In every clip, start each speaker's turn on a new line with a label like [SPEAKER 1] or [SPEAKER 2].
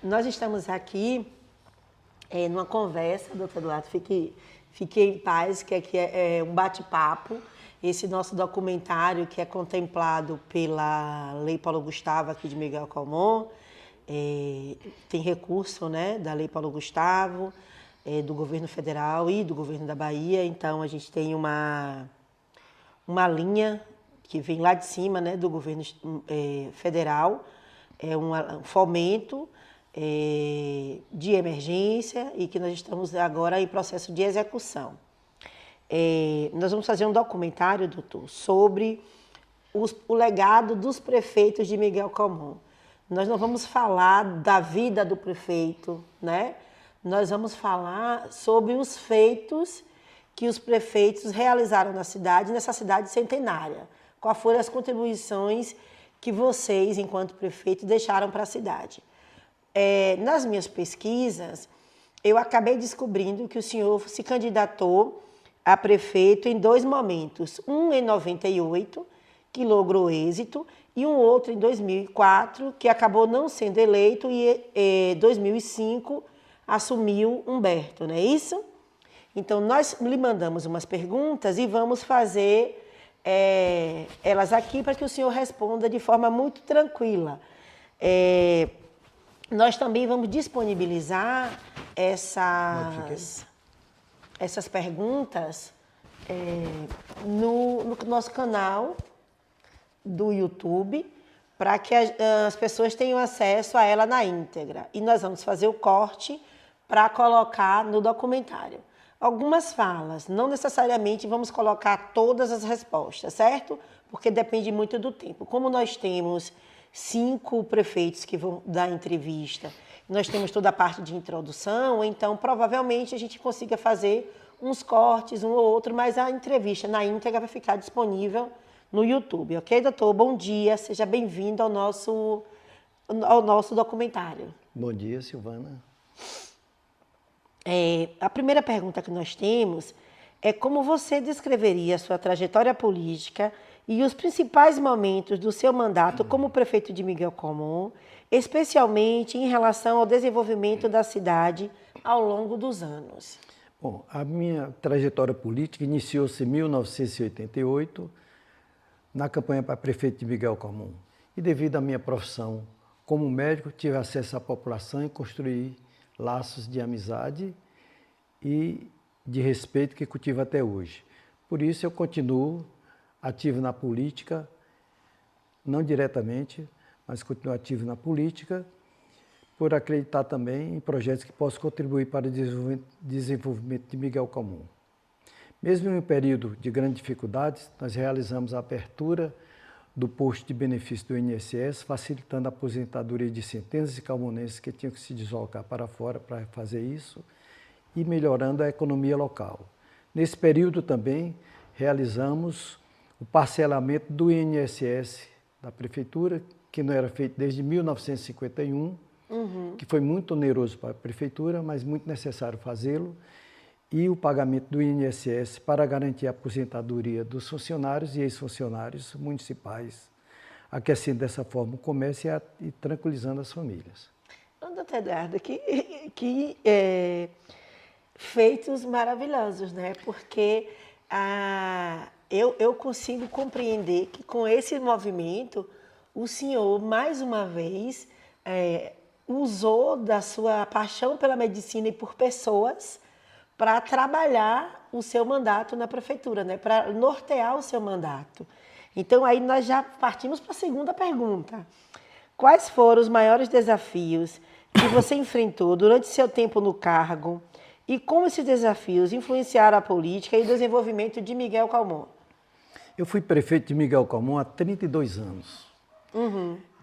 [SPEAKER 1] Nós estamos aqui numa conversa, doutor Eduardo, fique em paz, que aqui é um bate-papo. Esse nosso documentário que é contemplado pela Lei Paulo Gustavo aqui de Miguel Calmon, tem recurso, né, da Lei Paulo Gustavo, do governo federal e do governo da Bahia. Então a gente tem uma linha que vem lá de cima, né, do governo federal, um fomento de emergência e que nós estamos agora em processo de execução. Nós vamos fazer um documentário, doutor, sobre o legado dos prefeitos de Miguel Calmon. Nós não vamos falar da vida do prefeito, né? Nós vamos falar sobre os feitos que os prefeitos realizaram na cidade, nessa cidade centenária. Quais foram as contribuições que vocês, enquanto prefeito, deixaram para a cidade? Nas minhas pesquisas, eu acabei descobrindo que o senhor se candidatou a prefeito em dois momentos. Um em 98, que logrou êxito, e um outro em 2004, que acabou não sendo eleito, e em 2005 assumiu Humberto, não é isso? Então, nós lhe mandamos umas perguntas e vamos fazer elas aqui para que o senhor responda de forma muito tranquila. Nós também vamos disponibilizar essas perguntas no nosso canal do YouTube, para que as pessoas tenham acesso a ela na íntegra. E nós vamos fazer o corte para colocar no documentário. Algumas falas, não necessariamente vamos colocar todas as respostas, certo? Porque depende muito do tempo. Como nós temos 5 prefeitos que vão dar entrevista, nós temos toda a parte de introdução, então provavelmente a gente consiga fazer uns cortes, um ou outro, mas a entrevista na íntegra vai ficar disponível no YouTube, ok, doutor? Bom dia, seja bem-vindo ao nosso documentário.
[SPEAKER 2] Bom dia, Silvana.
[SPEAKER 1] A primeira pergunta que nós temos é como você descreveria a sua trajetória política e os principais momentos do seu mandato como prefeito de Miguel Calmon, especialmente em relação ao desenvolvimento da cidade ao longo dos anos.
[SPEAKER 2] Bom, a minha trajetória política iniciou-se em 1988, na campanha para prefeito de Miguel Calmon. E devido à minha profissão como médico, tive acesso à população e construí laços de amizade e de respeito que cultivo até hoje. Por isso eu continuo ativo na política, não diretamente, mas continuo ativo na política, por acreditar também em projetos que possam contribuir para o desenvolvimento de Miguel Calmon. Mesmo em um período de grandes dificuldades, nós realizamos a abertura do posto de benefício do INSS, facilitando a aposentadoria de centenas de calmonenses que tinham que se deslocar para fora para fazer isso e melhorando a economia local. Nesse período também realizamos o parcelamento do INSS da Prefeitura, que não era feito desde 1951, que foi muito oneroso para a Prefeitura, mas muito necessário fazê-lo, e o pagamento do INSS para garantir a aposentadoria dos funcionários e ex-funcionários municipais, aquecendo dessa forma o comércio e tranquilizando as famílias.
[SPEAKER 1] Doutor Eduardo, que feitos maravilhosos, né? Porque eu consigo compreender que com esse movimento o senhor, mais uma vez, usou da sua paixão pela medicina e por pessoas para trabalhar o seu mandato na prefeitura, né? Para nortear o seu mandato. Então, aí nós já partimos para a segunda pergunta. Quais foram os maiores desafios que você enfrentou durante seu tempo no cargo e como esses desafios influenciaram a política e o desenvolvimento de Miguel Calmon?
[SPEAKER 2] Eu fui prefeito de Miguel Calmon há 32 anos.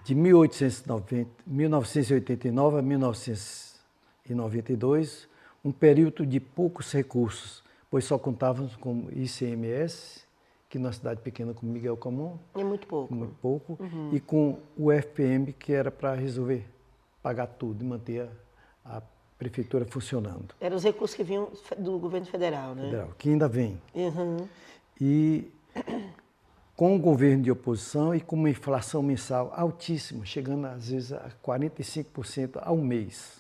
[SPEAKER 2] De 1989 a 1992, um período de poucos recursos, pois só contávamos com ICMS, que numa cidade pequena como Miguel Calmon.
[SPEAKER 1] É muito pouco.
[SPEAKER 2] Muito pouco. E com o FPM, que era para resolver pagar tudo e manter a prefeitura funcionando.
[SPEAKER 1] Eram os recursos que vinham do governo federal, né?
[SPEAKER 2] Federal, que ainda vem.
[SPEAKER 1] Uhum.
[SPEAKER 2] E com o governo de oposição e com uma inflação mensal altíssima, chegando às vezes a 45% ao mês.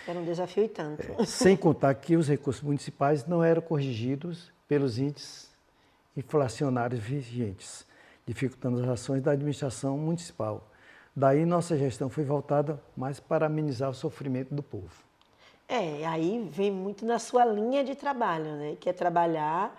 [SPEAKER 1] Era um desafio e tanto.
[SPEAKER 2] Sem contar que os recursos municipais não eram corrigidos pelos índices inflacionários vigentes, dificultando as ações da administração municipal. Daí nossa gestão foi voltada mais para amenizar o sofrimento do povo.
[SPEAKER 1] Aí vem muito na sua linha de trabalho, né? Que é trabalhar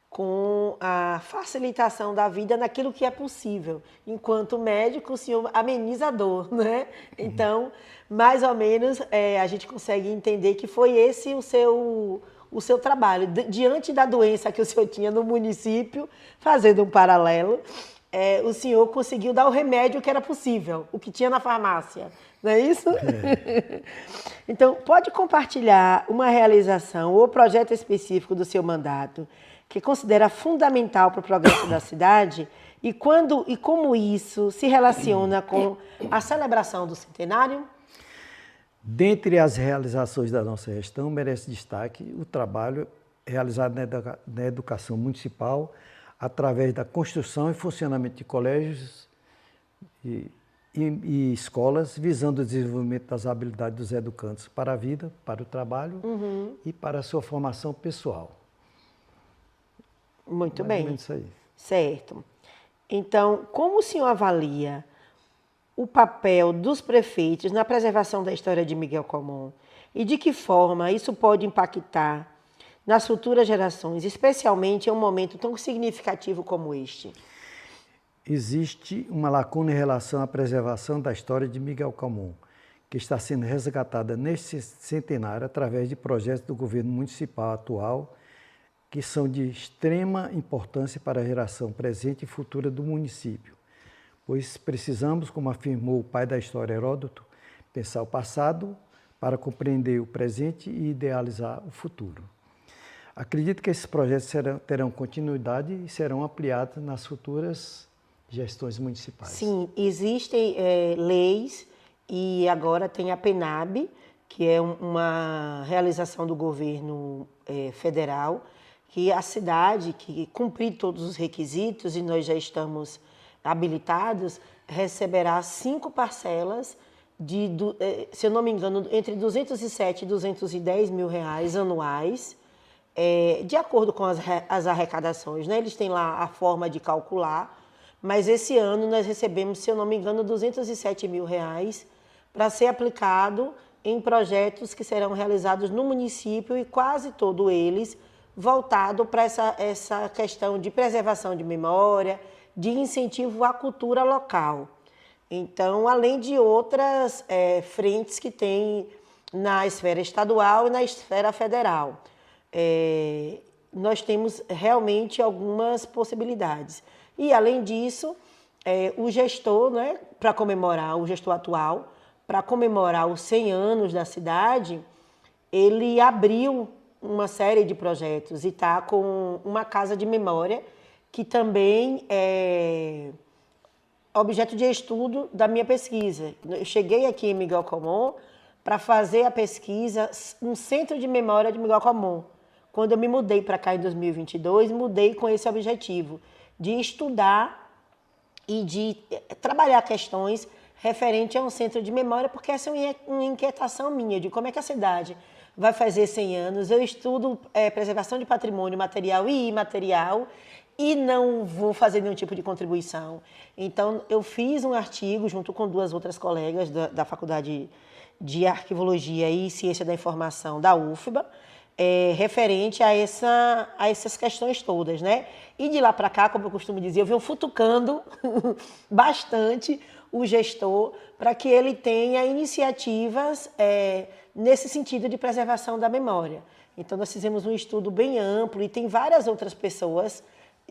[SPEAKER 1] com a facilitação da vida naquilo que é possível. Enquanto médico, o senhor ameniza a dor, né? Então, mais ou menos, a gente consegue entender que foi esse o seu trabalho. Diante da doença que o senhor tinha no município, fazendo um paralelo, o senhor conseguiu dar o remédio que era possível, o que tinha na farmácia, não é isso? Então, pode compartilhar uma realização ou projeto específico do seu mandato que considera fundamental para o progresso da cidade e como isso se relaciona com a celebração do centenário?
[SPEAKER 2] Dentre as realizações da nossa gestão, merece destaque o trabalho realizado na educação municipal através da construção e funcionamento de colégios e escolas, visando o desenvolvimento das habilidades dos educandos para a vida, para o trabalho e para a sua formação pessoal.
[SPEAKER 1] Muito
[SPEAKER 2] Mais ou
[SPEAKER 1] bem.
[SPEAKER 2] menos isso aí.
[SPEAKER 1] Certo. Então, como o senhor avalia o papel dos prefeitos na preservação da história de Miguel Comum e de que forma isso pode impactar nas futuras gerações, especialmente em um momento tão significativo como este?
[SPEAKER 2] Existe uma lacuna em relação à preservação da história de Miguel Comum, que está sendo resgatada neste centenário através de projetos do governo municipal atual, que são de extrema importância para a geração presente e futura do município, pois precisamos, como afirmou o pai da história Heródoto, pensar o passado para compreender o presente e idealizar o futuro. Acredito que esses projetos terão continuidade e serão ampliados nas futuras gestões municipais.
[SPEAKER 1] Sim, existem leis e agora tem a PENAB, que é uma realização do governo federal, que a cidade que cumprir todos os requisitos, e nós já estamos habilitados, receberá 5 parcelas de, se eu não me engano, entre 207 e 210 mil reais anuais, de acordo com as arrecadações, né? Eles têm lá a forma de calcular, mas esse ano nós recebemos, se eu não me engano, 207 mil reais para ser aplicado em projetos que serão realizados no município e quase todos eles voltado para essa questão de preservação de memória, de incentivo à cultura local. Então, além de outras frentes que tem na esfera estadual e na esfera federal, nós temos realmente algumas possibilidades. E, além disso, o gestor, né, para comemorar, o gestor atual, para comemorar os 100 anos da cidade, ele abriu uma série de projetos e está com uma casa de memória que também é objeto de estudo da minha pesquisa. Eu cheguei aqui em Miguel Comum para fazer a pesquisa, um centro de memória de Miguel Comum. Quando eu me mudei para cá em 2022, mudei com esse objetivo de estudar e de trabalhar questões referentes a um centro de memória, porque essa é uma inquietação minha, de como é que a cidade vai fazer 100 anos. Eu estudo preservação de patrimônio material e imaterial e não vou fazer nenhum tipo de contribuição. Então, eu fiz um artigo junto com 2 outras colegas da Faculdade de Arquivologia e Ciência da Informação da UFBA, referente a essas questões todas, né? E de lá para cá, como eu costumo dizer, eu venho futucando bastante o gestor para que ele tenha iniciativas nesse sentido de preservação da memória. Então, nós fizemos um estudo bem amplo e tem várias outras pessoas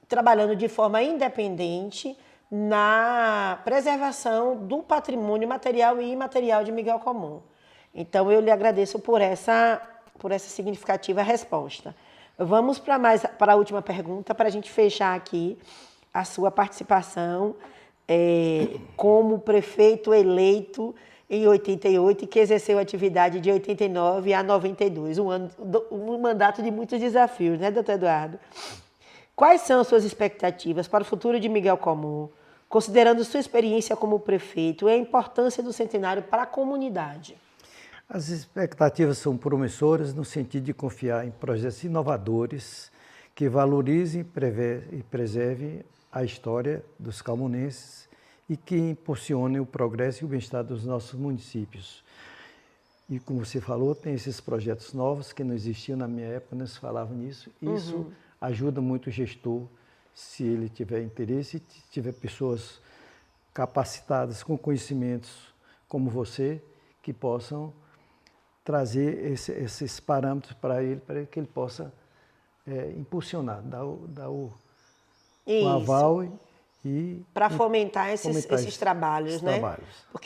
[SPEAKER 1] trabalhando de forma independente na preservação do patrimônio material e imaterial de Miguel Comum. Então, eu lhe agradeço por essa significativa resposta. Vamos para a última pergunta, para a gente fechar aqui a sua participação como prefeito eleito em 88 e que exerceu atividade de 89 a 92, um mandato de muitos desafios, né, doutor Eduardo? Quais são as suas expectativas para o futuro de Miguel Comum, considerando sua experiência como prefeito e a importância do centenário para a comunidade?
[SPEAKER 2] As expectativas são promissoras no sentido de confiar em projetos inovadores que valorizem e preservem a história dos calmonenses e que impulsionem o progresso e o bem-estar dos nossos municípios. E como você falou, tem esses projetos novos que não existiam na minha época, não se falava nisso. Isso ajuda muito o gestor, se ele tiver interesse, tiver pessoas capacitadas com conhecimentos como você, que possam trazer esses parâmetros para que ele possa impulsionar, dar o aval e
[SPEAKER 1] para fomentar esses trabalhos, né?
[SPEAKER 2] trabalhos.
[SPEAKER 1] Porque